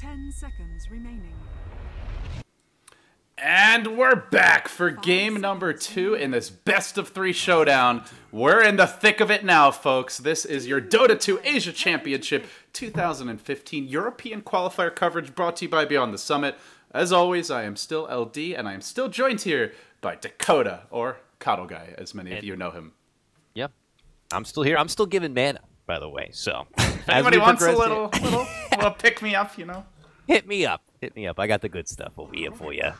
10 seconds remaining. And we're back for game number 2 in this best of 3 showdown. We're in the thick of it now, folks. This is your Dota 2 Asia Championship 2015 European Qualifier coverage brought to you by Beyond the Summit. As always, I am still LD, and I am still joined here by Dakota, or KOTLguy, as many of you know him. Yep, I'm still here. I'm still giving mana, by the way. So, if anybody wants a little pick me up, you know. Hit me up. Hit me up. I got the good stuff over here for you.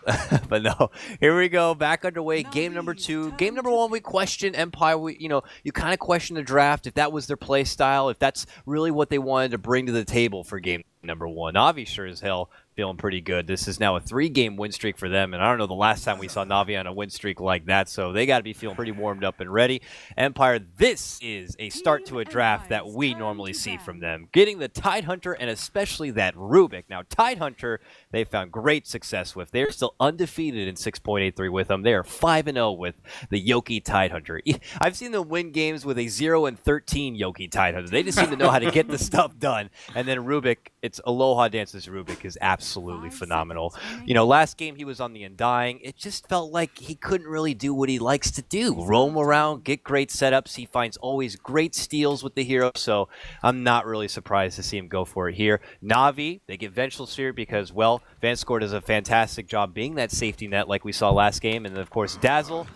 But no, here we go. Back underway. Game number 2. Game number 1, we question Empire. You kind of question the draft, if that was their play style, if that's really what they wanted to bring to the table for game number 1. Navi sure as hell feeling pretty good. This is now a 3-game win streak for them, and I don't know the last time we saw Navi on a win streak like that, so they got to be feeling pretty warmed up and ready. Empire, this is a start to a draft that we normally see from them. Getting the Tidehunter and especially that Rubik. Now, Tidehunter, they found great success with. They're still undefeated in 6.83 with them. They are 5-0 with the Yoki Tidehunter. I've seen them win games with a 0-13 Yoki Tidehunter. They just seem to know how to get the stuff done. And then Rubik, it's Aloha Dances Rubik is absolutely phenomenal. Last game he was on the Undying. It just felt like he couldn't really do what he likes to do. Roam around, get great setups. He finds always great steals with the hero, so I'm not really surprised to see him go for it here. Navi, they get Vengeful Sphere because, well, Vanscore does a fantastic job being that safety net like we saw last game. And then, of course, Dazzle.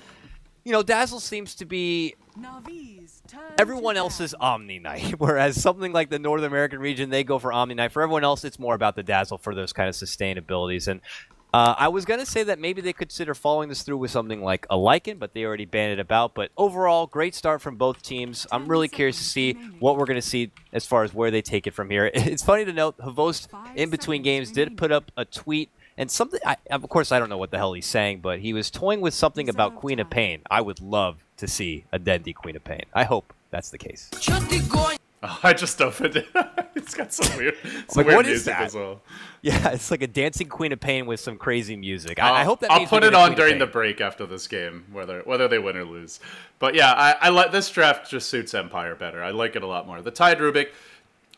Dazzle seems to be everyone else's Omni Knight, whereas something like the North American region, they go for Omni Knight. For everyone else, it's more about the Dazzle for those kind of sustainabilities. And I was going to say that maybe they consider following this through with something like a Lycan, but they already banned it about. But overall, great start from both teams. I'm really curious to see what we're going to see as far as where they take it from here. It's funny to note, Havost, in between games, did put up a tweet. And something, of course, I don't know what the hell he's saying, but he was toying with something about Queen of Pain. I would love to see a Dendi Queen of Pain. I hope that's the case. Oh, I just opened it. It's got some weird, what is music that? as well. Yeah, it's like a dancing Queen of Pain with some crazy music. I hope that I'll means put it on during the break after this game, whether they win or lose. But yeah, I like this draft. Just suits Empire better. I like it a lot more. The Tide Rubik.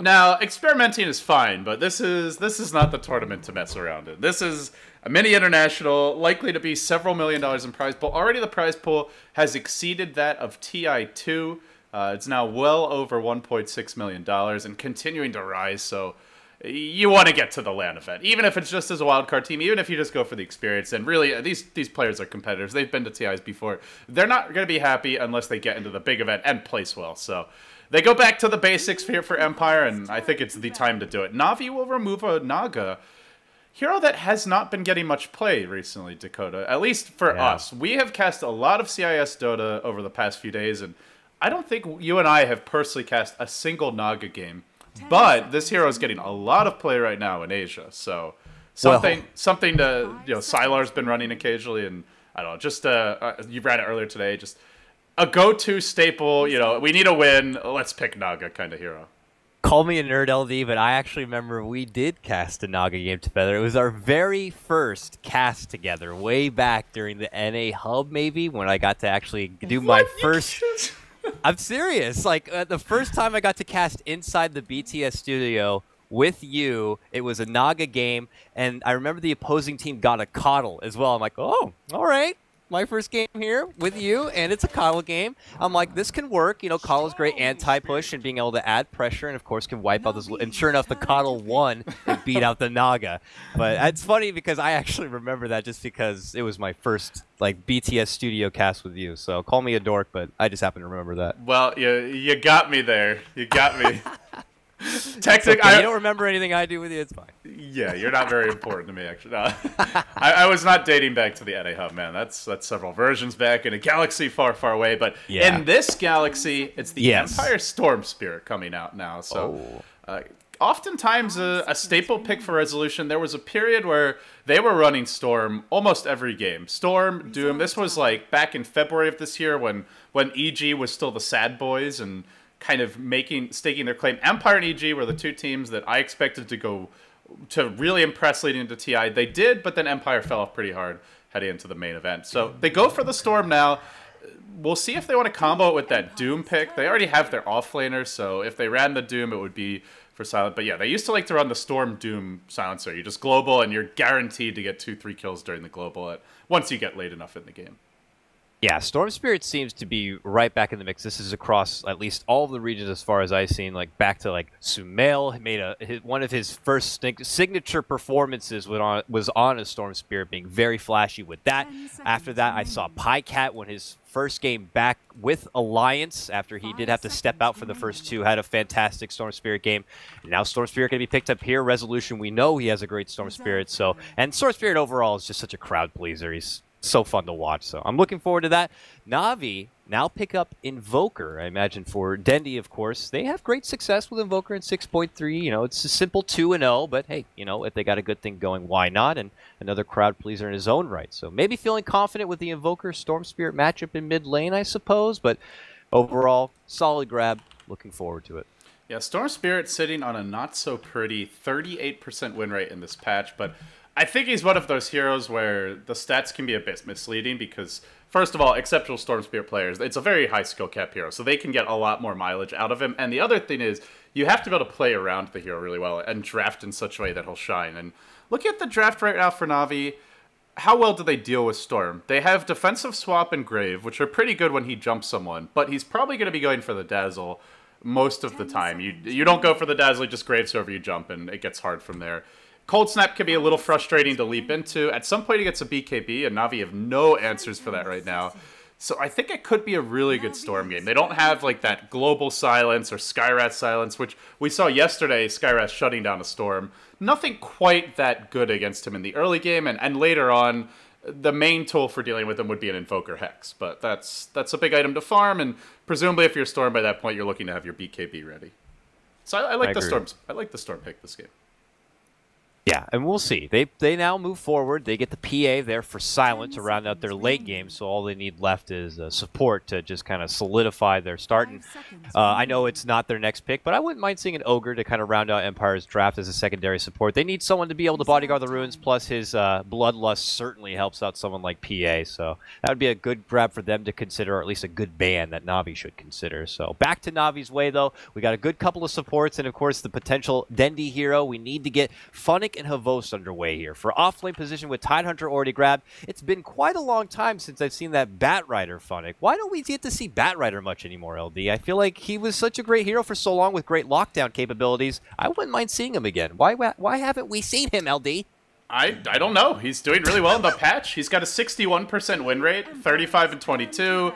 Now, experimenting is fine, but this is not the tournament to mess around in. This is a mini international, likely to be several $1 million in prize pool. Already the prize pool has exceeded that of TI2. It's now well over $1.6 million and continuing to rise, so you want to get to the LAN event. Even if it's just as a wildcard team, even if you just go for the experience. And really, these players are competitors. They've been to TIs before. They're not going to be happy unless they get into the big event and place well, so they go back to the basics here for Empire, and I think it's the time to do it. Navi will remove a Naga, hero that has not been getting much play recently, Dakota, at least for us. We have cast a lot of CIS Dota over the past few days, and I don't think you and I have personally cast a single Naga game, but this hero is getting a lot of play right now in Asia, so something to, Sylar's been running occasionally, and I don't know, just, you ran it earlier today, just a go-to staple, we need a win, let's pick Naga kind of hero. Call me a nerd, LD, but I actually remember we did cast a Naga game together. It was our very first cast together, way back during the NA Hub, maybe, when I got to actually do my first... I'm serious. Like, the first time I got to cast inside the BTS studio with you, it was a Naga game, and I remember the opposing team got a KOTL as well. I'm like, oh, all right. My first game here with you, and it's a KOTL game. I'm like, this can work. KOTL is great anti-push and being able to add pressure, and of course can wipe out this. And sure enough, the KOTL won and beat out the Naga. But it's funny because I actually remember that just because it was my first BTS studio cast with you. So call me a dork, but I just happen to remember that. Well, you got me there. You got me. Technically, okay. You don't remember anything I do with you, it's fine. Yeah, you're not very important to me, actually. No. I was not dating back to the NA Hub, man. That's several versions back in a galaxy far, far away. But in this galaxy, it's the Empire Storm Spirit coming out now. So oftentimes a staple pick for Resolution. There was a period where they were running Storm almost every game. Storm, Doom. This was back in February of this year when EG was still the Sad Boys and kind of staking their claim. Empire and EG were the two teams that I expected to really impress leading into TI. They did, but then Empire fell off pretty hard heading into the main event. So they go for the Storm now. We'll see if they want to combo it with that Doom pick. They already have their offlaner, so if they ran the Doom, it would be for Silent. But yeah, they used to like to run the Storm Doom silencer. You just global, and you're guaranteed to get 2-3 kills during the global once you get late enough in the game. Yeah, Storm Spirit seems to be right back in the mix. This is across at least all of the regions as far as I've seen. Like back to like Sumail made one of his first signature performances was on a Storm Spirit, being very flashy with that. After that, I saw PyCat when his first game back with Alliance, after he did have to step out for the first two, had a fantastic Storm Spirit game. And now Storm Spirit going to be picked up here. Resolution, we know he has a great Storm Spirit. So, and Storm Spirit overall is just such a crowd pleaser. He's so fun to watch, so I'm looking forward to that. Na'Vi now pick up Invoker, I imagine, for Dendi, of course. They have great success with Invoker in 6.3. You know, it's a simple 2-0, but hey, you know, if they got a good thing going, why not? And another crowd pleaser in his own right. So maybe feeling confident with the Invoker Storm Spirit matchup in mid lane, I suppose, but overall, solid grab. Looking forward to it. Yeah, Storm Spirit sitting on a not-so-pretty 38% win rate in this patch, but I think he's one of those heroes where the stats can be a bit misleading because, first of all, exceptional Storm Spirit players, it's a very high skill cap hero, so they can get a lot more mileage out of him. And the other thing is, you have to be able to play around the hero really well and draft in such a way that he'll shine. And looking at the draft right now for Na'Vi, how well do they deal with Storm? They have defensive swap and Grave, which are pretty good when he jumps someone, but he's probably going to be going for the Dazzle most of the time. You don't go for the Dazzle, you just Grave Server, you jump, and it gets hard from there. Cold Snap can be a little frustrating to leap into. At some point he gets a BKB, and Na'Vi have no answers for that right now. So I think it could be a really good Storm game. They don't have like that global silence or Skyrat silence, which we saw yesterday, Skyrat shutting down a Storm. Nothing quite that good against him in the early game, and later on, the main tool for dealing with him would be an Invoker Hex. But that's a big item to farm, and presumably if you're Storm by that point, you're looking to have your BKB ready. So I like the Storm pick this game. Yeah, and we'll see. They now move forward. They get the PA there for Silent to round out their late game, so all they need left is support to just kind of solidify their start. And I know it's not their next pick, but I wouldn't mind seeing an Ogre to kind of round out Empire's draft as a secondary support. They need someone to be able to bodyguard the ruins, plus his Bloodlust certainly helps out someone like PA, so that would be a good grab for them to consider, or at least a good ban that Na'Vi should consider. So back to Na'Vi's way, though. We got a good couple of supports, and of course the potential Dendi hero. We need to get Funnick and Havos underway here. For off-lane position with Tidehunter already grabbed, it's been quite a long time since I've seen that Batrider Funnick. Why don't we get to see Batrider much anymore, LD? I feel like he was such a great hero for so long with great lockdown capabilities. I wouldn't mind seeing him again. Why haven't we seen him, LD? I don't know. He's doing really well in the patch. He's got a 61% win rate, 35 and 22.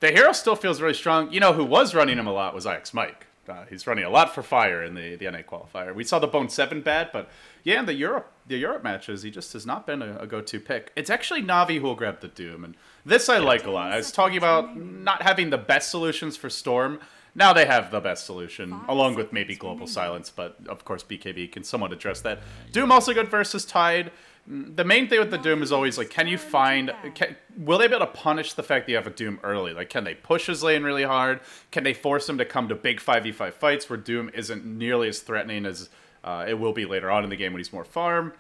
The hero still feels really strong. You know who was running him a lot was IX Mike. He's running a lot for Fire in the NA qualifier. We saw the Bone 7 bad, but yeah, in the Europe matches, he just has not been a go-to pick. It's actually Na'Vi who will grab the Doom, and this I like a lot. I was talking about not having the best solutions for Storm. Now they have the best solution, along with maybe Global Silence, but of course BKB can somewhat address that. Doom also good versus Tide. The main thing with the Doom is always, like, will they be able to punish the fact that you have a Doom early? Like, can they push his lane really hard? Can they force him to come to big 5v5 fights where Doom isn't nearly as threatening as it will be later on in the game when he's more farm?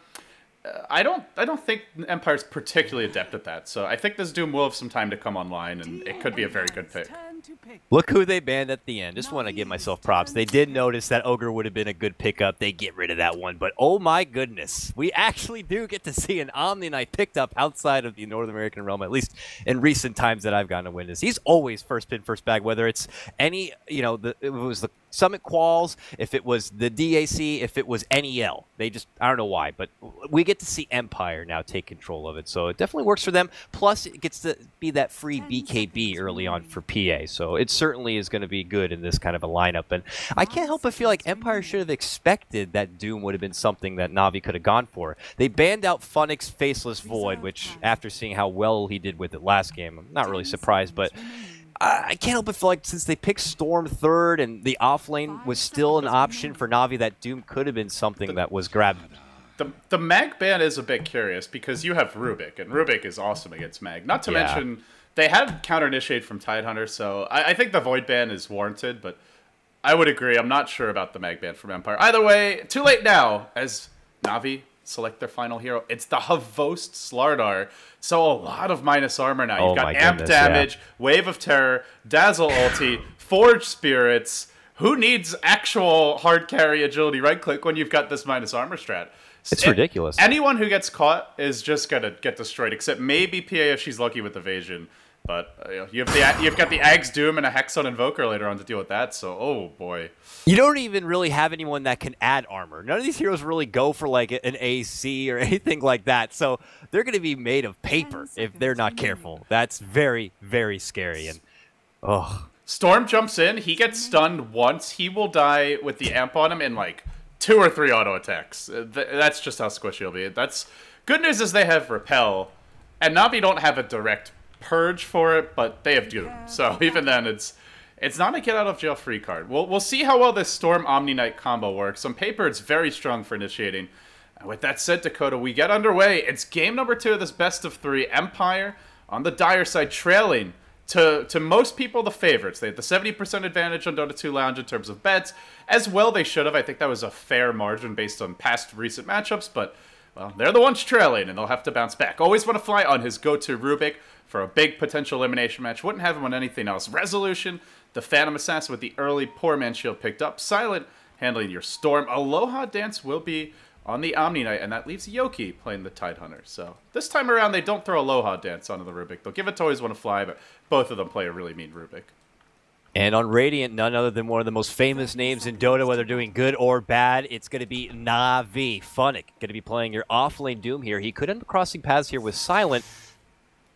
I don't think Empire's particularly adept at that, so I think this Doom will have some time to come online, and it could be a very good pick. Look who they banned at the end. Just want to give myself props. They did notice that Ogre would have been a good pickup. They get rid of that one, but oh my goodness. We actually do get to see an Omni Knight picked up outside of the North American realm, at least in recent times that I've gotten to witness. He's always first pin, first bag, whether it's any, it was the Summit Quals, if it was the DAC, if it was NEL. They just, I don't know why, but we get to see Empire now take control of it. So it definitely works for them. Plus, it gets to be that free BKB early on for PA. So it certainly is going to be good in this kind of a lineup. And I can't help but feel like Empire should have expected that Doom would have been something that Na'Vi could have gone for. They banned out Funnick's Faceless Void, which after seeing how well he did with it last game, I'm not really surprised, but I can't help but feel like since they picked Storm third and the offlane was still an option for Na'Vi, that Doom could have been something that was grabbed. The Mag ban is a bit curious because you have Rubik, and Rubik is awesome against Mag. Not to mention, they had counter-initiate from Tidehunter, so I think the Void ban is warranted, but I would agree. I'm not sure about the Mag ban from Empire. Either way, too late now, as Na'Vi select their final hero. It's the Havost Slardar. So a lot of minus armor now. You've got Amp Damage, Wave of Terror, Dazzle Ulti, Forge Spirits. who needs actual hard carry agility right click when you've got this minus armor strat? It's ridiculous. Anyone who gets caught is just going to get destroyed, except maybe PA if she's lucky with evasion. But you've got the Ag's Doom and a Hexon Invoker later on to deal with that, so oh boy. You don't even really have anyone that can add armor. None of these heroes really go for like an AC or anything like that, so they're going to be made of paper if they're not careful. That's very, very scary. And Storm jumps in, he gets stunned once, he will die with the amp on him in like 2 or 3 auto attacks. That's just how squishy he'll be. That's good news is they have Repel, and Na'Vi don't have a direct purge for it, but they have Doom. So even then, it's not a get out of jail free card. We'll see how well this Storm Omni Knight combo works. On paper, it's very strong for initiating. And with that said, Dakota, we get underway. It's game number 2 of this best of 3. Empire on the dire side, trailing to most people the favorites. They had the 70% advantage on Dota 2 Lounge in terms of bets. As well, they should have. I think that was a fair margin based on past recent matchups, but well, they're the ones trailing, and they'll have to bounce back. Always want to fly on his go-to Rubik for a big potential elimination match. Wouldn't have him on anything else. Resolution, the Phantom Assassin with the early Poor Man Shield picked up. Silent, handling your Storm. Aloha Dance will be on the Omni Knight, and that leaves Yoki playing the Tidehunter. So this time around, they don't throw Aloha Dance onto the Rubik. They'll give it to Always Want to Fly, but both of them play a really mean Rubik. And on Radiant, none other than one of the most famous names in Dota, whether doing good or bad, it's going to be Na'Vi. Funnick going to be playing your offlane Doom here. He could end up crossing paths here with Silent.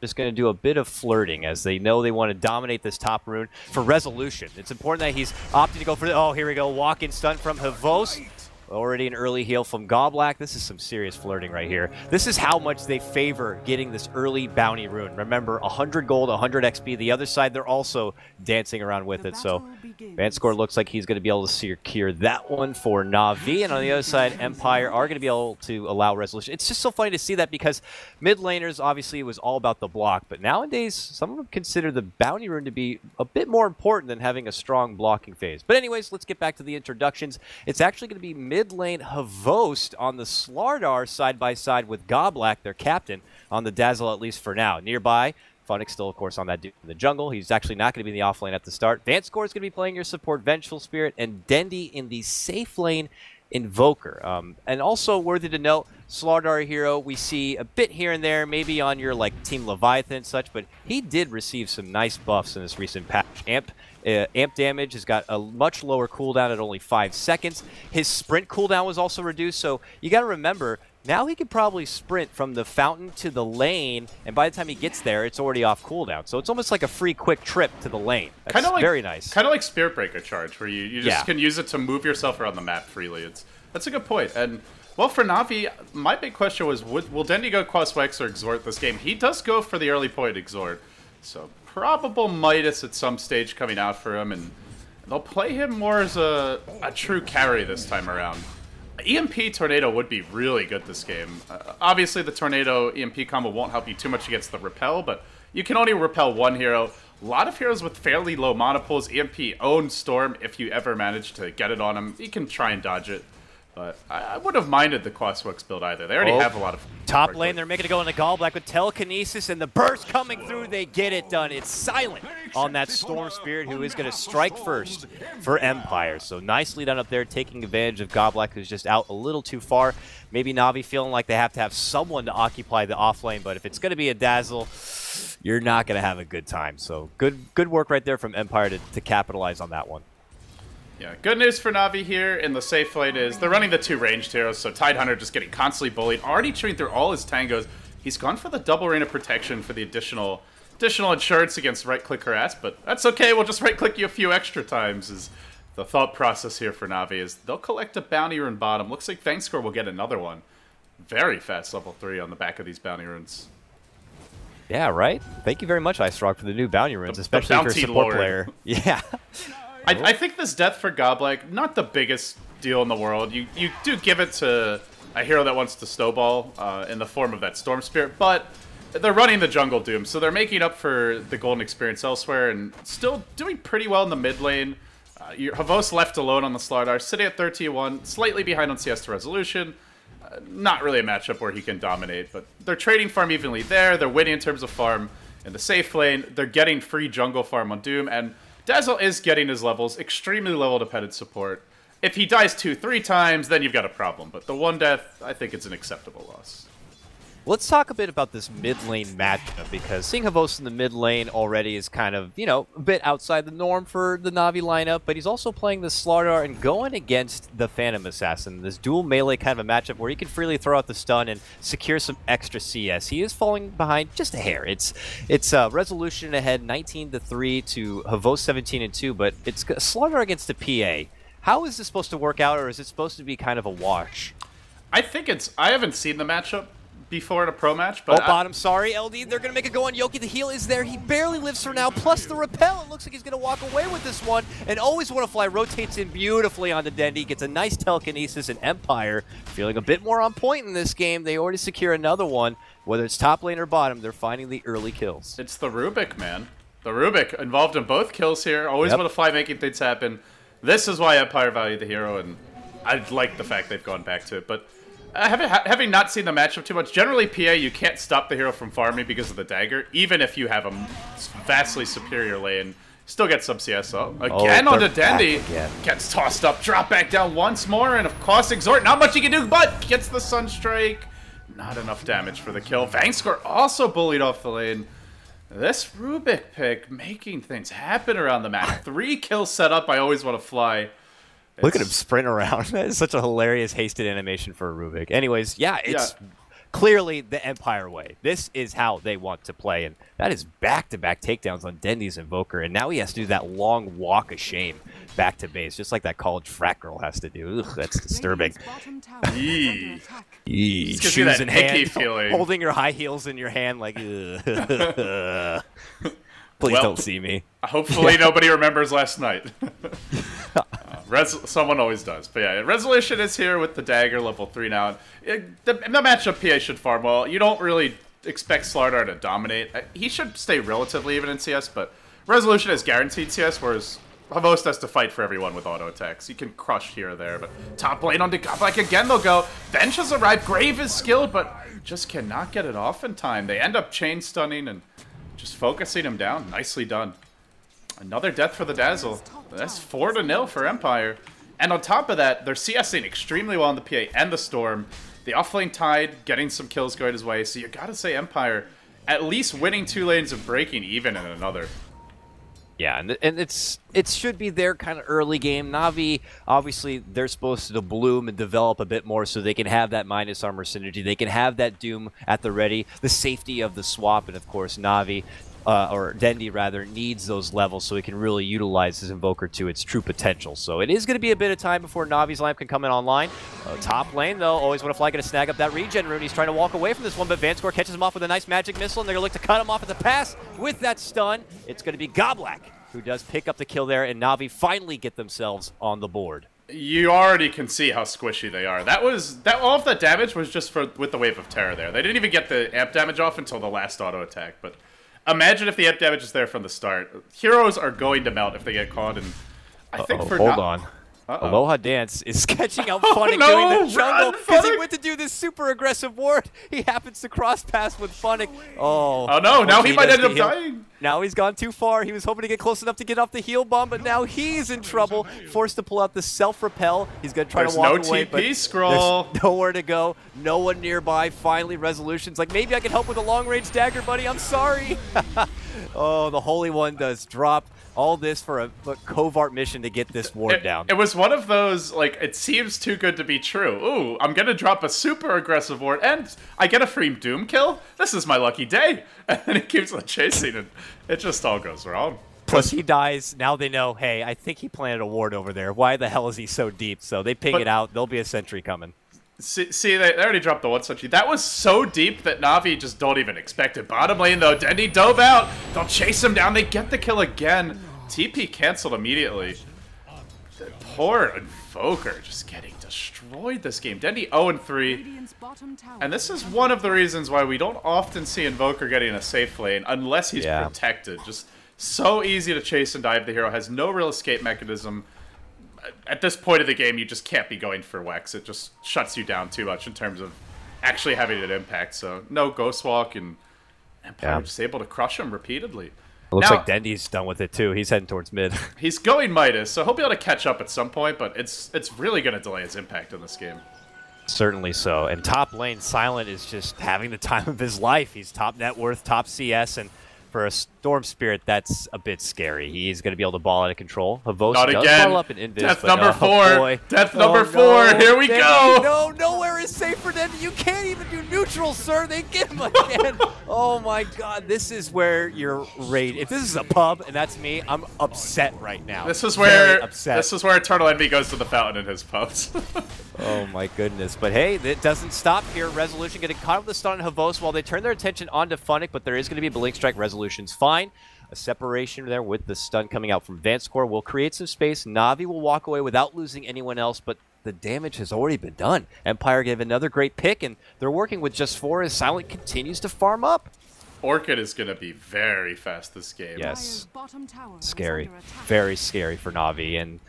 Just going to do a bit of flirting as they know they want to dominate this top rune for Resolution. It's important that he's opting to go for the... Oh, here we go. Walk-in stun from Havos. Already an early heal from Goblak. This is some serious flirting right here. This is how much they favor getting this early bounty rune. Remember, 100 gold, 100 XP. The other side, they're also dancing around with it. So Vanscore looks like he's going to be able to secure that one for Na'Vi. And on the other side, Empire are going to be able to allow Resolution. It's just so funny to see that because mid laners, obviously, it was all about the block. But nowadays, some of them consider the bounty rune to be a bit more important than having a strong blocking phase. But anyways, let's get back to the introductions. It's actually going to be mid lane Havost on the Slardar side by side with Goblak, their captain, on the Dazzle at least for now. Nearby, Funnick still, of course, on that dude in the jungle. He's actually not going to be in the off lane at the start. Vanscore is going to be playing your support Vengeful Spirit, and Dendi in the safe lane Invoker. And also worthy to note, Slardar hero we see a bit here and there, maybe on your like Team Leviathan and such, but he did receive some nice buffs in this recent patch. Amp damage has got a much lower cooldown at only 5 seconds. His sprint cooldown was also reduced, so you got to remember, now he could probably sprint from the fountain to the lane, and by the time he gets there, it's already off cooldown. So it's almost like a free quick trip to the lane. That's very nice. Kind of like Spirit Breaker charge, where you just can use it to move yourself around the map freely. That's a good point. And well, for Na'Vi, my big question was, will Dendi go Qualifier or Exhort this game? He does go for the early point Exhort, so probable Midas at some stage coming out for him, and they'll play him more as a true carry this time around. EMP Tornado would be really good this game. Obviously, the Tornado EMP combo won't help you too much against the Repel, but you can only repel one hero. A lot of heroes with fairly low mana pools. EMP owns Storm if you ever manage to get it on him. You can try and dodge it. But I wouldn't have minded the Quaswix build either. They already have a lot of... Top lane, they're making it go into Goblak with Telekinesis, and the burst coming through, they get it done. It's Silent on that Storm Spirit, who is going to strike first for Empire. So nicely done up there, taking advantage of Goblak, who's just out a little too far. Maybe Na'Vi feeling like they have to have someone to occupy the off lane, but if it's going to be a Dazzle, you're not going to have a good time. So good work right there from Empire to capitalize on that one. Yeah, good news for Na'Vi here in the safe lane is they're running the 2 ranged heroes, so Tidehunter just getting constantly bullied, already chewing through all his tangos. He's gone for the double rain of protection for the additional insurance against right-click harass, but that's okay, we'll just right-click you a few extra times is the thought process here for Na'Vi is they'll collect a bounty rune bottom. Looks like Vangscore will get another one. Very fast level 3 on the back of these bounty runes. Yeah, right? Thank you very much, Icerock, for the new bounty runes, especially for a support player. Yeah. I think this death for Goblak, not the biggest deal in the world. You do give it to a hero that wants to snowball in the form of that Storm Spirit, but they're running the Jungle Doom, so they're making up for the golden experience elsewhere and still doing pretty well in the mid lane. Havos left alone on the Slardar, sitting at 13-1, slightly behind on CS to Resolution. Not really a matchup where he can dominate, but they're trading farm evenly there. They're winning in terms of farm in the safe lane. They're getting free jungle farm on Doom, and Dazzle is getting his levels, extremely level-dependent support. If he dies 2-3 times, then you've got a problem. But the one death, I think it's an acceptable loss. Let's talk a bit about this mid lane matchup, because seeing Havos in the mid lane already is kind of, a bit outside the norm for the Na'Vi lineup, but he's also playing the Slardar and going against the Phantom Assassin, this dual melee kind of a matchup where he can freely throw out the stun and secure some extra CS. He is falling behind just a hair. It's Resolution ahead 19-3 to Havos 17-2, but it's Slardar against the PA. How is this supposed to work out, or is it supposed to be kind of a wash? I think I haven't seen the matchup before in a pro match, but bottom, sorry, LD. They're going to make it go on Yoki. The heal is there. He barely lives for now, plus the repel. It looks like he's going to walk away with this one. And Always Wanna Fly rotates in beautifully onto Dendi, gets a nice telekinesis, and Empire feeling a bit more on point in this game. They already secure another one. Whether it's top lane or bottom, they're finding the early kills. It's the Rubik, man. The Rubik involved in both kills here. Always Wanna Fly making things happen. This is why Empire valued the hero, and I like the fact they've gone back to it. But having not seen the matchup too much, generally PA, you can't stop the hero from farming because of the dagger, even if you have a vastly superior lane. Still get some CS. Again onto Dendi. Gets tossed up, drop back down once more, and of course Exhort. Not much he can do, but gets the Sunstrike. Not enough damage for the kill. Vangscore also bullied off the lane. This Rubik pick making things happen around the map. 3 kills set up. I Always Wanna Fly. Look at him sprint around. That is such a hilarious hasted animation for a Rubik. Anyways, it's clearly the Empire way. This is how they want to play, and that is back-to-back takedowns on Dendi's Invoker, and now he has to do that long walk of shame back to base, just like that college frat girl has to do. Ugh, that's disturbing. Shoes in hand, holding your high heels in your hand like, ugh. Please don't see me. Hopefully nobody remembers last night. Someone always does. But yeah, Resolution is here with the dagger, level 3 now. The matchup PA should farm well. You don't really expect Slardar to dominate. He should stay relatively even in CS, but Resolution is guaranteed CS, whereas Havos has to fight for everyone with auto attacks. You can crush here or there, but top lane onto Godlike again they'll go. Bench has arrived. Grave is skilled, but just cannot get it off in time. They end up chain stunning and just focusing him down. Nicely done. Another death for the Dazzle. That's 4-0 for Empire. And on top of that, they're CSing extremely well in the PA and the Storm. The offlane Tide getting some kills going his way. So you gotta say Empire at least winning 2 lanes and breaking even in another. Yeah, and it should be their kind of early game. Na'Vi, obviously, they're supposed to bloom and develop a bit more so they can have that minus armor synergy. They can have that Doom at the ready, the safety of the swap, and of course, Na'Vi, or Dendi rather, needs those levels so he can really utilize his Invoker to its true potential. So it is going to be a bit of time before Na'Vi's lamp can come in online. Top lane, though, Always Wanna Fly going to snag up that regen rune. He's trying to walk away from this one, but Vanscore catches him off with a nice magic missile, and they're going to look to cut him off at the pass with that stun. It's going to be Goblak who does pick up the kill there, and Na'Vi finally get themselves on the board. You already can see how squishy they are. All of that damage was just with the Wave of Terror there. They didn't even get the amp damage off until the last auto attack, but imagine if the amp damage is there from the start. Heroes are going to melt if they get caught, and I think for hold on. Aloha Dance is sketching out Funnick doing the jungle because he went to do this super aggressive ward. He happens to cross pass with Funnick. Oh no, now he might end up dying. Now he's gone too far. He was hoping to get close enough to get off the heal bomb, but now he's in trouble. Forced to pull out the self-repel. He's going to try to walk away, but there's nowhere to go. No one nearby. Finally, Resolution's like, maybe I can help with a long-range dagger, buddy. I'm sorry. Oh, the Holy One does drop. All this for a covert mission to get this ward down. It was one of those, like, it seems too good to be true. Ooh, I'm going to drop a super aggressive ward, and I get a free Doom kill? This is my lucky day. And then he keeps on chasing, and it just all goes wrong. Plus, he dies. Now they know, hey, I think he planted a ward over there. Why the hell is he so deep? So they ping it out. There'll be a sentry coming. See, they already dropped the one sentry. That was so deep that Na'Vi just don't even expect it. Bottom lane, though, Dendi dove out. They'll chase him down. They get the kill again. TP canceled immediately. The poor Invoker just getting destroyed this game. Dendi 0-3. And this is one of the reasons why we don't often see Invoker getting a safe lane unless he's protected. Just so easy to chase and dive the hero. Has no real escape mechanism. At this point of the game, you just can't be going for Wex. It just shuts you down too much in terms of actually having an impact. So no Ghost Walk, and Empire just able to crush him repeatedly. Looks Now, like Dendy's done with it too. He's heading towards mid. he's going Midas, so he'll be able to catch up at some point, but it's really going to delay his impact in this game. Certainly so. And top lane, Silent is just having the time of his life. He's top net worth, top CS, and for a Storm Spirit, that's a bit scary. He's going to be able to ball out of control. Havos Not does again. ball up in Invis. Death but, number 4. Boy. Death number 4. No. Here we Dendy, go. No, nowhere is safe for Dendy. You can't even do neutral, sir. They get him again. Oh my God, this is where you're raid. If this is a pub and that's me, I'm upset right now. This is where Upset. Eternal Envy goes to the fountain in his pubs. Oh my goodness. But hey, it doesn't stop here. Resolution getting caught with the stun on Havos while they turn their attention onto Funnick, but there is going to be a Blink Strike. Resolution's fine. A separation there with the stun coming out from Vanscore will create some space. Na'Vi will walk away without losing anyone else, but the damage has already been done. Empire gave another great pick, and they're working with just 4 as Silent continues to farm up. Orchid is going to be very fast this game. Yes. Scary. Very scary for Na'Vi, and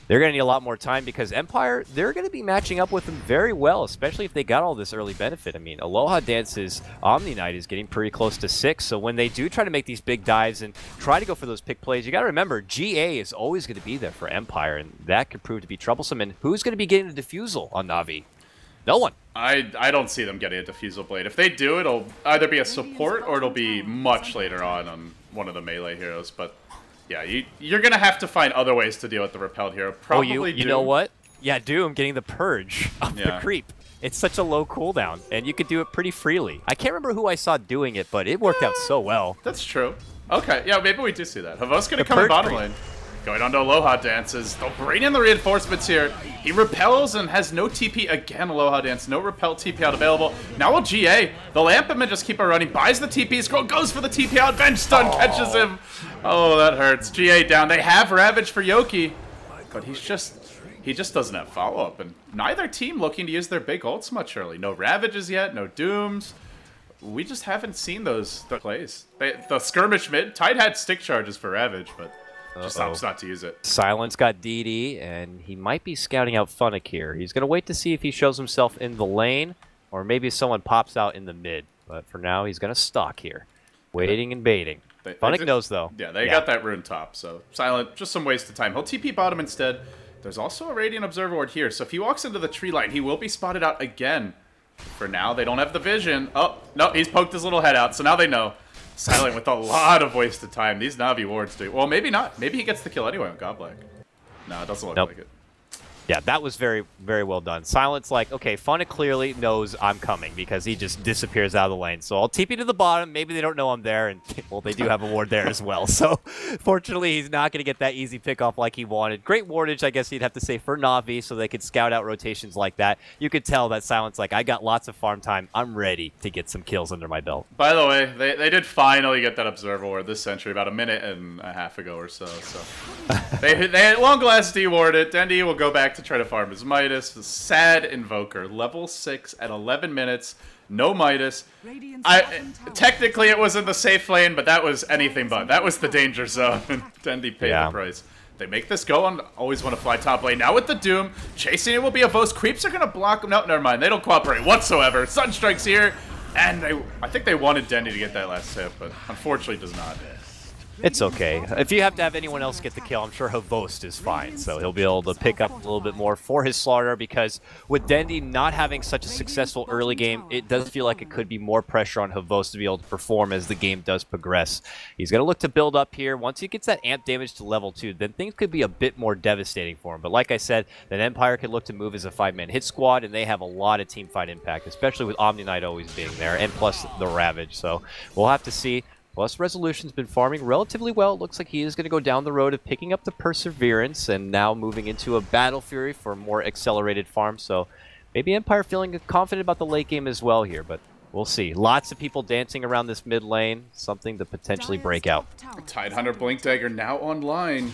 they're going to need a lot more time because Empire, they're going to be matching up with them very well, especially if they got all this early benefit. I mean, Aloha Dance's Omni Knight is getting pretty close to 6, so when they do try to make these big dives and try to go for those pick plays, you got to remember, GA is always going to be there for Empire, and that could prove to be troublesome. And who's going to be getting the defusal on Na'Vi? No one. I don't see them getting a defusal blade. If they do, it'll either be a support or it'll be much later on one of the melee heroes, but... yeah, you're going to have to find other ways to deal with the repelled hero. Probably you know what? Yeah, Doom getting the purge of the creep. It's such a low cooldown, and you could do it pretty freely. I can't remember who I saw doing it, but it worked out so well. That's true. Okay, yeah, maybe we do see that. Havos going to come in bottom lane. Going on to Aloha Dances. They'll bring in the reinforcements here. He repels and has no TP again, Aloha Dance. No repel TP out available. Now will GA. They'll amp him and just keep on running. Buys the TP. Scroll goes for the TP out. Bench stun catches him. Oh, that hurts. GA down. They have Ravage for Yoki. But he just doesn't have follow-up. And neither team looking to use their big ults much early. No Ravages yet. No Dooms. We just haven't seen those plays. The skirmish mid. Tide had stick charges for Ravage, but... just opts not to use it. Silence got DD, and he might be scouting out Funnick here. He's going to wait to see if he shows himself in the lane, or maybe someone pops out in the mid. But for now, he's going to stalk here. Waiting and baiting. Funnick knows, though. Yeah, they got that rune top, so Silent, just some waste of time. He'll TP bottom instead. There's also a Radiant Observer Ward here, so if he walks into the tree line, he will be spotted out again. For now, they don't have the vision. Oh, no, he's poked his little head out, so now they know. Silent with a lot of wasted time. These Na'Vi wards do. Well, maybe not. Maybe he gets the kill anyway on Godblack. No, it doesn't look like it. Yeah, that was very, very well done. Silent's like, okay, Funnick clearly knows I'm coming because he just disappears out of the lane. So I'll TP to the bottom. Maybe they don't know I'm there. And, well, they do have a ward there as well. So, fortunately, he's not going to get that easy pickoff like he wanted. Great wardage, I guess you'd have to say, for Na'Vi so they could scout out rotations like that. You could tell that Silent's like, I got lots of farm time. I'm ready to get some kills under my belt. By the way, they did finally get that Observer Ward this century about a minute and a half ago or so. they at long last dewarded. Dendy will go back to try to farm his Midas. The sad Invoker, level 6 at 11 minutes, no Midas. Technically it was in the safe lane, but that was anything but. That was the danger zone, and Dendy paid the price. They make this go on. Always want to fly top lane. Now with the Doom, chasing it will be a Vos. Creeps are going to block him. No, never mind. They don't cooperate whatsoever. Sunstrike's here, and I think they wanted Dendy to get that last hit, but unfortunately does not. It's okay. If you have to have anyone else get the kill, I'm sure Havost is fine. So he'll be able to pick up a little bit more for his slaughter because with Dendy not having such a successful early game, it does feel like it could be more pressure on Havost to be able to perform as the game does progress. He's going to look to build up here. Once he gets that amp damage to level 2, then things could be a bit more devastating for him. But like I said, then Empire could look to move as a 5-man hit squad, and they have a lot of team fight impact, especially with Omni Knight always being there, and plus the Ravage. So we'll have to see. Plus, Resolution's been farming relatively well. Looks like he is going to go down the road of picking up the Perseverance and now moving into a Battle Fury for more accelerated farm. So maybe Empire feeling confident about the late game as well here, but we'll see. Lots of people dancing around this mid lane. Something to potentially break out. Tidehunter Blink Dagger now online.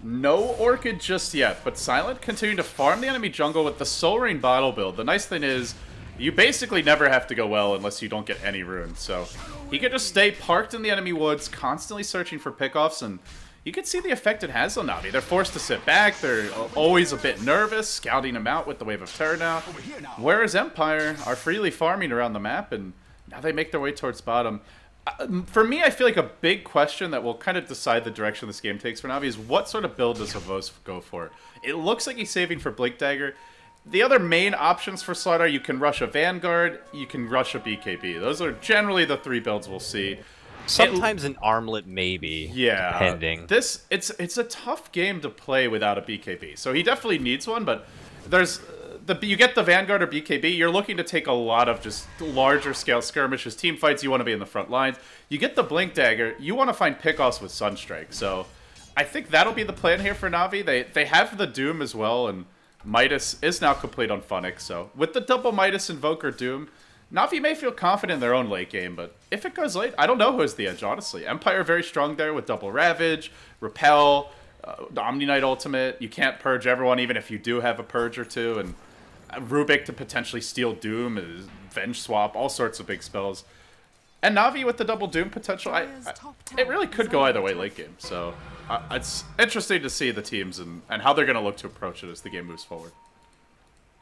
No Orchid just yet, but Silent continuing to farm the enemy jungle with the Soul Rain bottle build. The nice thing is, you basically never have to go well unless you don't get any runes. So he could just stay parked in the enemy woods, constantly searching for pickoffs, and you can see the effect it has on Na'Vi. They're forced to sit back. They're always a bit nervous, scouting him out with the Wave of Terror now. Whereas Empire are freely farming around the map, and now they make their way towards bottom. For me, I feel like a big question that will kind of decide the direction this game takes for Navi is what sort of build does Havos go for? It looks like he's saving for Blink Dagger. The other main options for Slaughter, you can rush a Vanguard, you can rush a BKB. Those are generally the 3 builds we'll see. Sometimes an armlet, maybe. Yeah, depending. It's a tough game to play without a BKB. So he definitely needs one, but there's you get the Vanguard or BKB. You're looking to take a lot of just larger scale skirmishes, team fights. You want to be in the front lines. You get the Blink Dagger. You want to find pickoffs with Sunstrike. So I think that'll be the plan here for Navi. They have the Doom as well, and Midas is now complete on Funix. So with the double Midas Invoker Doom, Navi may feel confident in their own late game, but if it goes late, I don't know who has the edge, honestly. Empire very strong there with double Ravage, Repel, the Omni Knight ultimate. You can't purge everyone, even if you do have a purge or two, and Rubik to potentially steal Doom, Venge Swap, all sorts of big spells. And Navi with the double Doom potential, it really could go either way late game. So it's interesting to see the teams and how they're going to look to approach it as the game moves forward.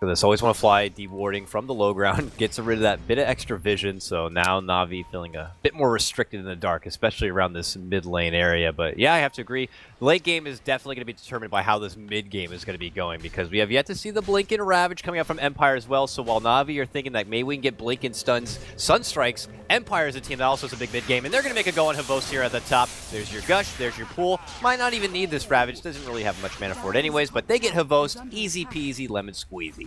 This always want to fly deep warding from the low ground, gets rid of that bit of extra vision, so now Navi feeling a bit more restricted in the dark, especially around this mid lane area. But yeah, I have to agree. The late game is definitely going to be determined by how this mid game is going to be going, because we have yet to see the Blink and Ravage coming out from Empire as well. So while Navi are thinking that maybe we can get Blink and stuns, Sunstrikes, Empire is a team that also has a big mid game, and they're going to make a go on Havos here at the top. There's your Gush, there's your pool. Might not even need this Ravage, doesn't really have much mana for it anyways, but they get Havos, easy peasy, lemon squeezy.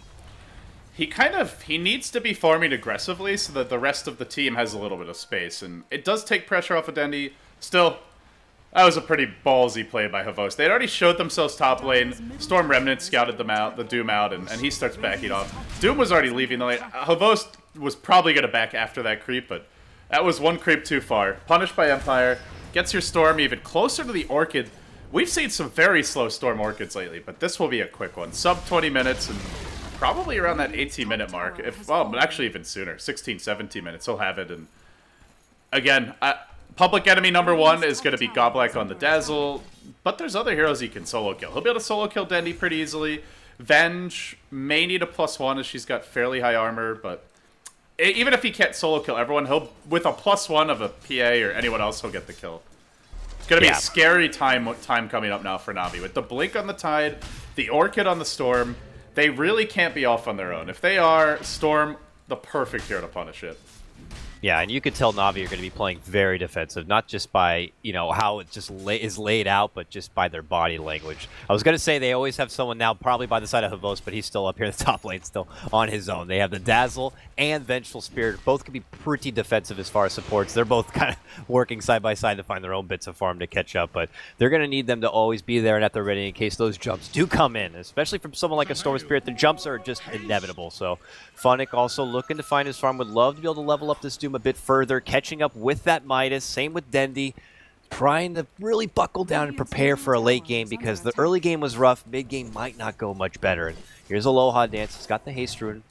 He needs to be farming aggressively so that the rest of the team has a little bit of space, and it does take pressure off of Dendy. Still, that was a pretty ballsy play by Havos. They had already showed themselves top lane. Storm Remnant scouted them out, the Doom out, and he starts backing off. Doom was already leaving the lane. Havos was probably going to back after that creep, but that was one creep too far. Punished by Empire. Gets your Storm even closer to the Orchid. We've seen some very slow Storm Orchids lately, but this will be a quick one. Sub 20 minutes, and probably around that 18-minute mark. Well, actually even sooner. 16, 17 minutes. He'll have it. And again, public enemy number 1 is going to be Goblak on the Dazzle. But there's other heroes he can solo kill. He'll be able to solo kill Dendy pretty easily. Venge may need a +1 as she's got fairly high armor. But even if he can't solo kill everyone, with a +1 of a PA or anyone else, he'll get the kill. It's going to be a scary time coming up now for Navi. With the Blink on the Tide, the Orchid on the Storm, they really can't be off on their own. If they are, Storm, the perfect hero to punish it. Yeah, and you could tell Navi are going to be playing very defensive, not just by, how it just is laid out, but just by their body language. I was going to say they always have someone now probably by the side of Havos, but he's still up here in the top lane, still on his own. They have the Dazzle and Vengeful Spirit. Both can be pretty defensive as far as supports. They're both kind of working side by side to find their own bits of farm to catch up, but they're going to need them to always be there and at the ready in case those jumps do come in, especially from someone like a Storm Spirit. The jumps are just inevitable, so Funnick also looking to find his farm. Would love to be able to level up this Doom a bit further, catching up with that Midas. Same with Dendy, trying to really buckle down and prepare for a late game because the early game was rough. Mid game might not go much better. And here's Aloha Dance. He's got the haste rune.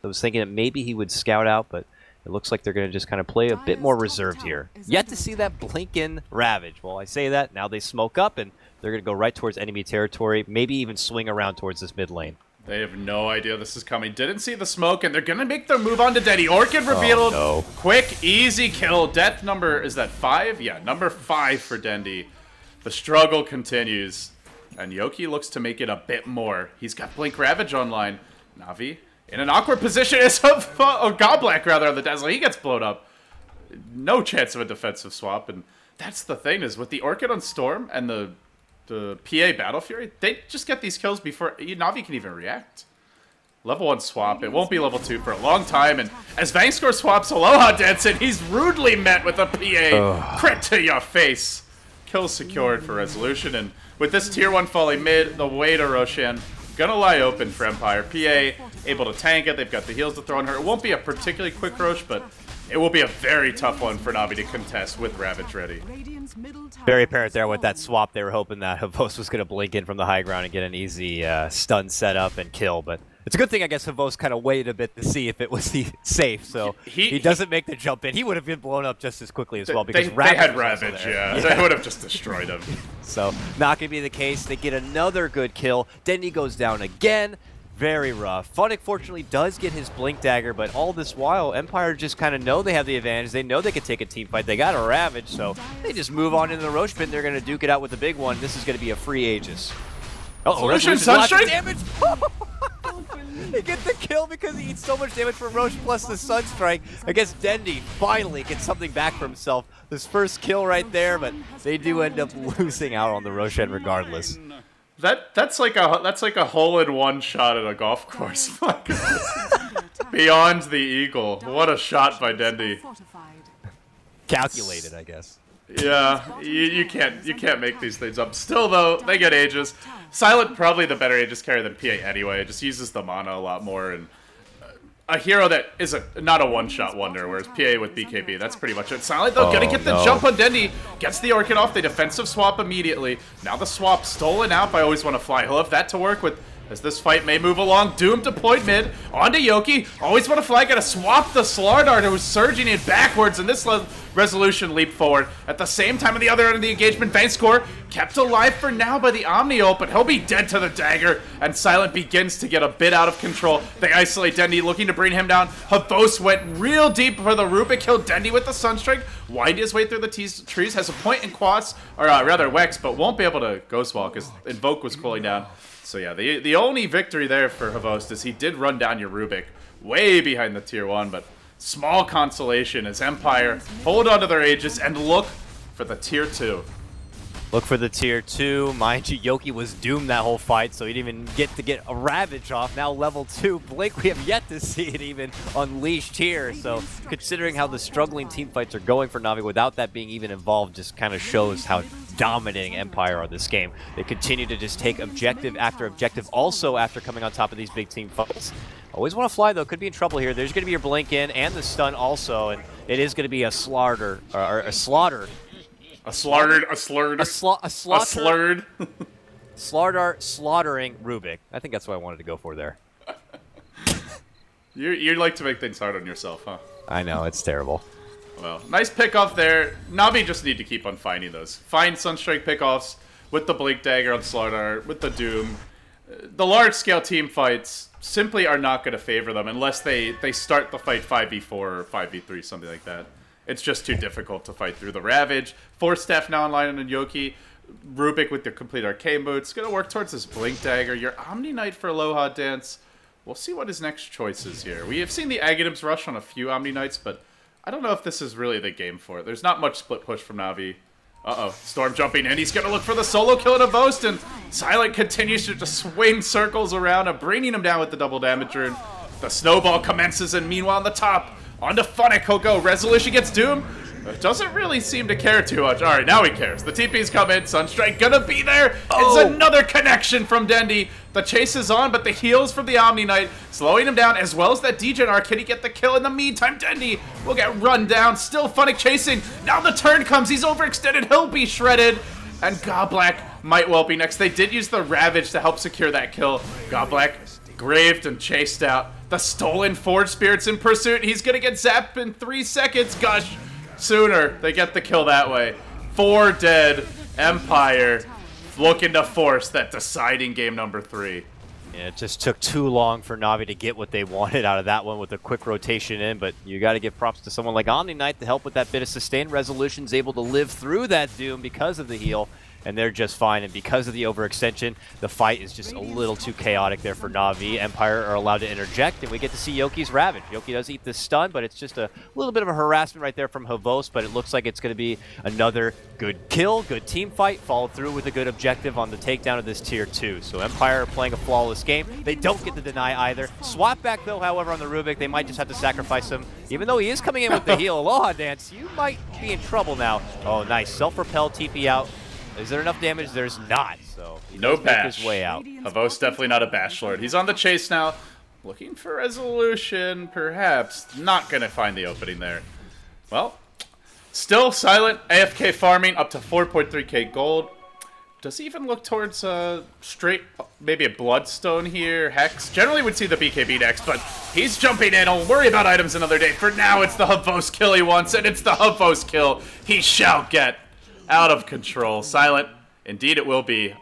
I was thinking that maybe he would scout out, but it looks like they're going to just kind of play a bit more reserved here. Yet to see that Blinkin' Ravage. Well, I say that, now they smoke up and they're going to go right towards enemy territory, maybe even swing around towards this mid lane. They have no idea this is coming. Didn't see the smoke, and they're going to make their move on to Dendy. Orchid revealed. Oh, no. Quick, easy kill. Death number, is that 5? Yeah, number 5 for Dendy. The struggle continues, and Yoki looks to make it a bit more. He's got Blink Ravage online. Navi in an awkward position is Goblak, rather, on the Dazzle. He gets blown up. No chance of a defensive swap, and that's the thing, is with the Orchid on Storm and the PA Battle Fury, they just get these kills before Navi can even react. Level 1 swap. It won't be level 2 for a long time, and as Vangscore swaps Aloha Dance, and he's rudely met with a PA crit to your face. Kill secured for resolution, and with this tier 1 falling mid, the way to Roshan gonna lie open for Empire. PA able to tank it. They've got the heals to throw on her. It won't be a particularly quick Rosh, but it will be a very tough one for Navi to contest with Ravage ready. Very apparent there with that swap. They were hoping that Havos was going to blink in from the high ground and get an easy stun set up and kill, but it's a good thing, I guess, Havos kind of waited a bit to see if it was safe, so he doesn't make the jump in. He would have been blown up just as quickly as well, because they had Ravage, yeah. They would have just destroyed him. So, not going to be the case. They get another good kill. Dendy goes down again. Very rough. Funnick fortunately does get his Blink Dagger, but all this while, Empire just kind of know they have the advantage. They know they can take a team fight. They got a Ravage, so they just move on into the Roche Pit. They're going to duke it out with the big one. This is going to be a free Aegis. Oh, Resolution Sunstrike damage! He gets the kill because he eats so much damage from Roche plus the Sunstrike. I guess Dendi finally gets something back for himself. This first kill right there, but they do end up losing out on the Roshan regardless. That's like a hole-in-one shot at a golf course. Beyond the eagle. What a shot by Dendi. Calculated, I guess. Yeah, you can't make these things up. Still though, they get Aegis. Silent probably the better Aegis carrier than PA anyway. It just uses the mana a lot more, and a hero that is not a one-shot wonder, whereas PA with BKB, that's pretty much it. Silent though, gonna get the jump on Dendi, gets the Orchid off, they defensive swap immediately. Now the swap stolen out by Always Wanna Fly. He'll have that to work with as this fight may move along. Doom deployed mid, onto Yoki. Always Wanna Fly, gotta swap the Slardart who's surging in backwards, and this Resolution leap forward. At the same time, on the other end of the engagement, Vayne score kept alive for now by the Omni ult, but he'll be dead to the dagger, and Silent begins to get a bit out of control. They isolate Dendi, looking to bring him down. Havos went real deep for the Rubik, killed Dendi with the Sunstrike, wind his way through the trees, has a point in Quas, or rather Wex, but won't be able to Ghost Wall because Invoke was cooling down. So yeah, the only victory there for Havos is he did run down your Rubik way behind the tier 1, but small consolation as Empire hold on to their Aegis and look for the tier 2. Look for the tier 2. Mind you, Yoki was doomed that whole fight, so he didn't even get a Ravage off. Now level 2. Blink, we have yet to see it even unleashed here. So considering how the struggling team fights are going for Na'Vi without that being even involved just kind of shows how dominating Empire are this game. They continue to just take objective after objective, also after coming on top of these big team fights. Always Wanna Fly, though, could be in trouble here. There's going to be your Blink in and the stun also, and it is going to be a slaughter, or a slaughter. A slaughtered. Slardart slaughtering Rubik. I think that's what I wanted to go for there. You like to make things hard on yourself, huh? I know, it's terrible. Well, nice pickoff there. Na'Vi just need to keep on finding those. Find Sunstrike pickoffs with the Blink Dagger on Slardart, with the Doom. The large-scale team fights simply are not going to favor them unless they start the fight 5v4 or 5v3, something like that. It's just too difficult to fight through the Ravage. Force Staff now online on Yoki. Rubik with the complete Arcane Boots. Going to work towards this Blink Dagger. Your Omni Knight for Aloha Dance. We'll see what his next choice is here. We have seen the Aghanims rush on a few Omni Knights, but I don't know if this is really the game for it. There's not much split push from Na'Vi. Uh-oh, Storm jumping in. He's going to look for the solo kill at a Boast, and Silent continues to just swing circles around him, bringing him down with the double damage rune. The snowball commences, and meanwhile on the top, onto Funnick, he'll go. Resolution gets Doom. Doesn't really seem to care too much. Alright, now he cares. The TP's come in. Sunstrike gonna be there. It's another connection from Dendi. The chase is on, but the heals from the Omni Knight slowing him down, as well as that Degenar. Can he get the kill? In the meantime, Dendi will get run down. Still Funnick chasing. Now the turn comes. He's overextended. He'll be shredded. And Goblak might well be next. They did use the Ravage to help secure that kill. Goblak graved and chased out. The stolen Forge Spirit's in pursuit. He's gonna get zapped in 3 seconds. Gosh. Sooner, they get the kill that way. 4 dead. Empire looking to force that deciding game number 3. Yeah, it just took too long for Na'Vi to get what they wanted out of that one with a quick rotation in, but you got to give props to someone like Omni Knight to help with that bit of sustained. Resolution's able to live through that Doom because of the heal, and they're just fine. And because of the overextension, the fight is just a little too chaotic there for Na'Vi. Empire are allowed to interject, and we get to see Yoki's Ravage. Yoki does eat the stun, but it's just a little bit of a harassment right there from Havos, but it looks like it's going to be another good kill, good team fight, followed through with a good objective on the takedown of this tier 2. So Empire are playing a flawless game. They don't get the deny either. Swap back, though, however, on the Rubik. They might just have to sacrifice him. Even though he is coming in with the heal, Aloha Dance, you might be in trouble now. Oh, nice. Self-repel, TP out. Is there enough damage? There's not, so he does make his way out. Havos definitely not a Bash Lord. He's on the chase now, looking for Resolution, perhaps. Not going to find the opening there. Well, still Silent, AFK farming, up to 4.3k gold. Does he even look towards straight, maybe a Bloodstone here, Hex? Generally would see the BKB next, but he's jumping in. I'll worry about items another day. For now, it's the Havos kill he wants, and it's the Havos kill he shall get. Out of control. Silent, indeed it will be.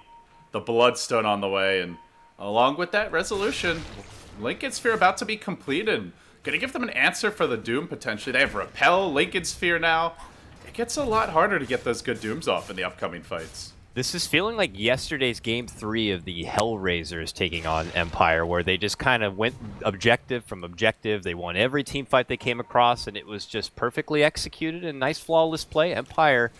The Bloodstone on the way, and Along with that resolution, Lincoln Sphere about to be completed. Gonna give them an answer for the Doom, potentially. They have Repel, Lincoln Sphere now. It gets a lot harder to get those good Dooms off in the upcoming fights. This is feeling like yesterday's Game 3 of the Hellraisers taking on Empire, where they just kind of went objective from objective. They won every team fight they came across, and it was just perfectly executed and nice flawless play. Empire,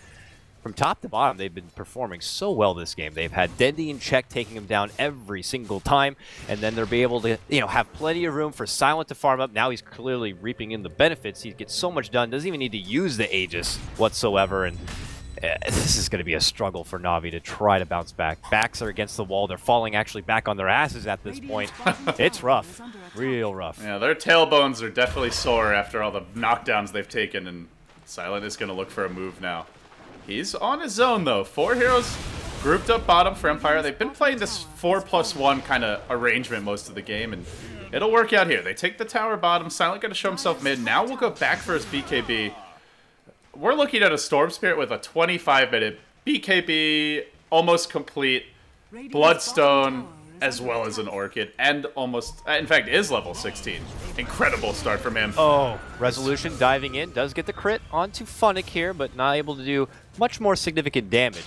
from top to bottom, they've been performing so well this game. They've had Dendy in check, taking him down every single time, and then they'll be able to, have plenty of room for Silent to farm up. Now he's clearly reaping in the benefits. He gets so much done, doesn't even need to use the Aegis whatsoever, and this is going to be a struggle for Na'Vi to try to bounce back. Backs are against the wall. They're falling actually back on their asses at this point. It's rough. Real rough. Yeah, their tailbones are definitely sore after all the knockdowns they've taken, and Silent is going to look for a move now. He's on his own, though. 4 heroes grouped up bottom for Empire. They've been playing this 4+1 kind of arrangement most of the game, and it'll work out here. They take the tower bottom. Silent going to show himself mid. Now we'll go back for his BKB. We're looking at a Storm Spirit with a 25-minute BKB, almost complete, Bloodstone, as well as an Orchid, and almost, in fact, is level 16. Incredible start from him. Oh, Resolution diving in, does get the crit onto Funnick here, but not able to do much more significant damage.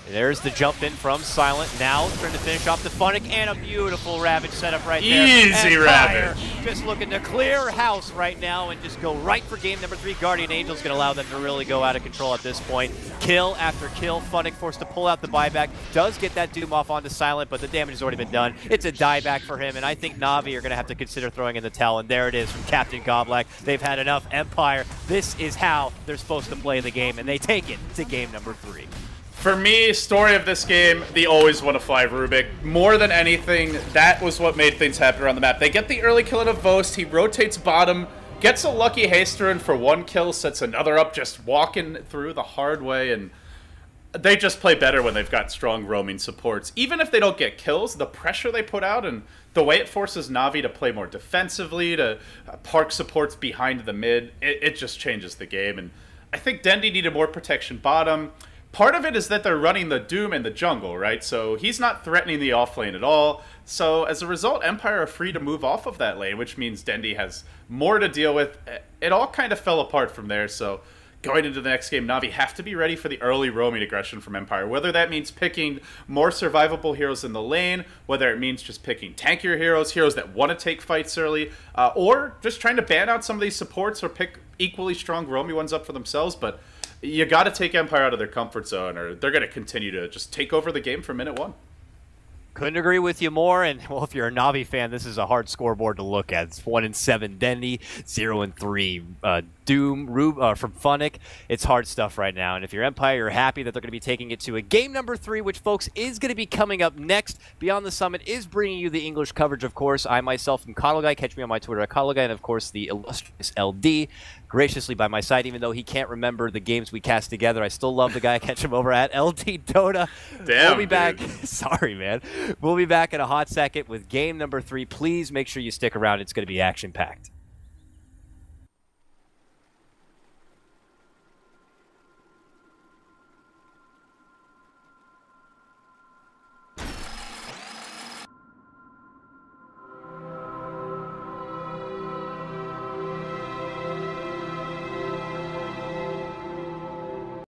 There's the jump in from Silent. Now trying to finish off the Funnick, and a beautiful Ravage setup right there. Easy Ravage. Just looking to clear house right now and just go right for game number 3. Guardian Angel's going to allow them to really go out of control at this point. Kill after kill. Funnick forced to pull out the buyback. Does get that Doom off onto Silent, but the damage has already been done. It's a dieback for him, and I think Na'Vi are going to have to consider throwing in the towel, and there it is from Captain Goblack. They've had enough. Empire, this is how they're supposed to play the game, and they take it to game number 3. For me, story of this game, the always want to fly Rubik. More than anything, that was what made things happen around the map. They get the early kill on a Vost, he rotates bottom, gets a lucky haster in for 1 kill, sets another up, just walking through the hard way, and they just play better when they've got strong roaming supports. Even if they don't get kills, the pressure they put out and the way it forces Na'Vi to play more defensively, to park supports behind the mid, it just changes the game. And I think Dendy needed more protection bottom. Part of it is that they're running the Doom in the jungle, right? So he's not threatening the off lane at all. So as a result, Empire are free to move off of that lane, which means Dendy has more to deal with. It all kind of fell apart from there. So going into the next game, Na'Vi have to be ready for the early roaming aggression from Empire. Whether that means picking more survivable heroes in the lane, whether it means just picking tankier heroes, heroes that want to take fights early, or just trying to ban out some of these supports or pick equally strong roamy ones up for themselves. But you got to take Empire out of their comfort zone, or they're going to continue to just take over the game from minute 1. Couldn't agree with you more, and well, if you're a Na'Vi fan, this is a hard scoreboard to look at. It's 1-7 Dendy, 0-3 Doom from Funnick. It's hard stuff right now, and if you're Empire, you're happy that they're going to be taking it to a game number 3, which, folks, is going to be coming up next. Beyond the Summit is bringing you the English coverage, of course. I myself am KOTLguy. Catch me on my Twitter at KOTLguy, and of course the illustrious LD, graciously by my side, even though he can't remember the games we cast together. I still love the guy. Catch him over at LD Dota. Damn, we'll be back. dude. Sorry, man. We'll be back in a hot second with game number 3. Please make sure you stick around. It's going to be action-packed.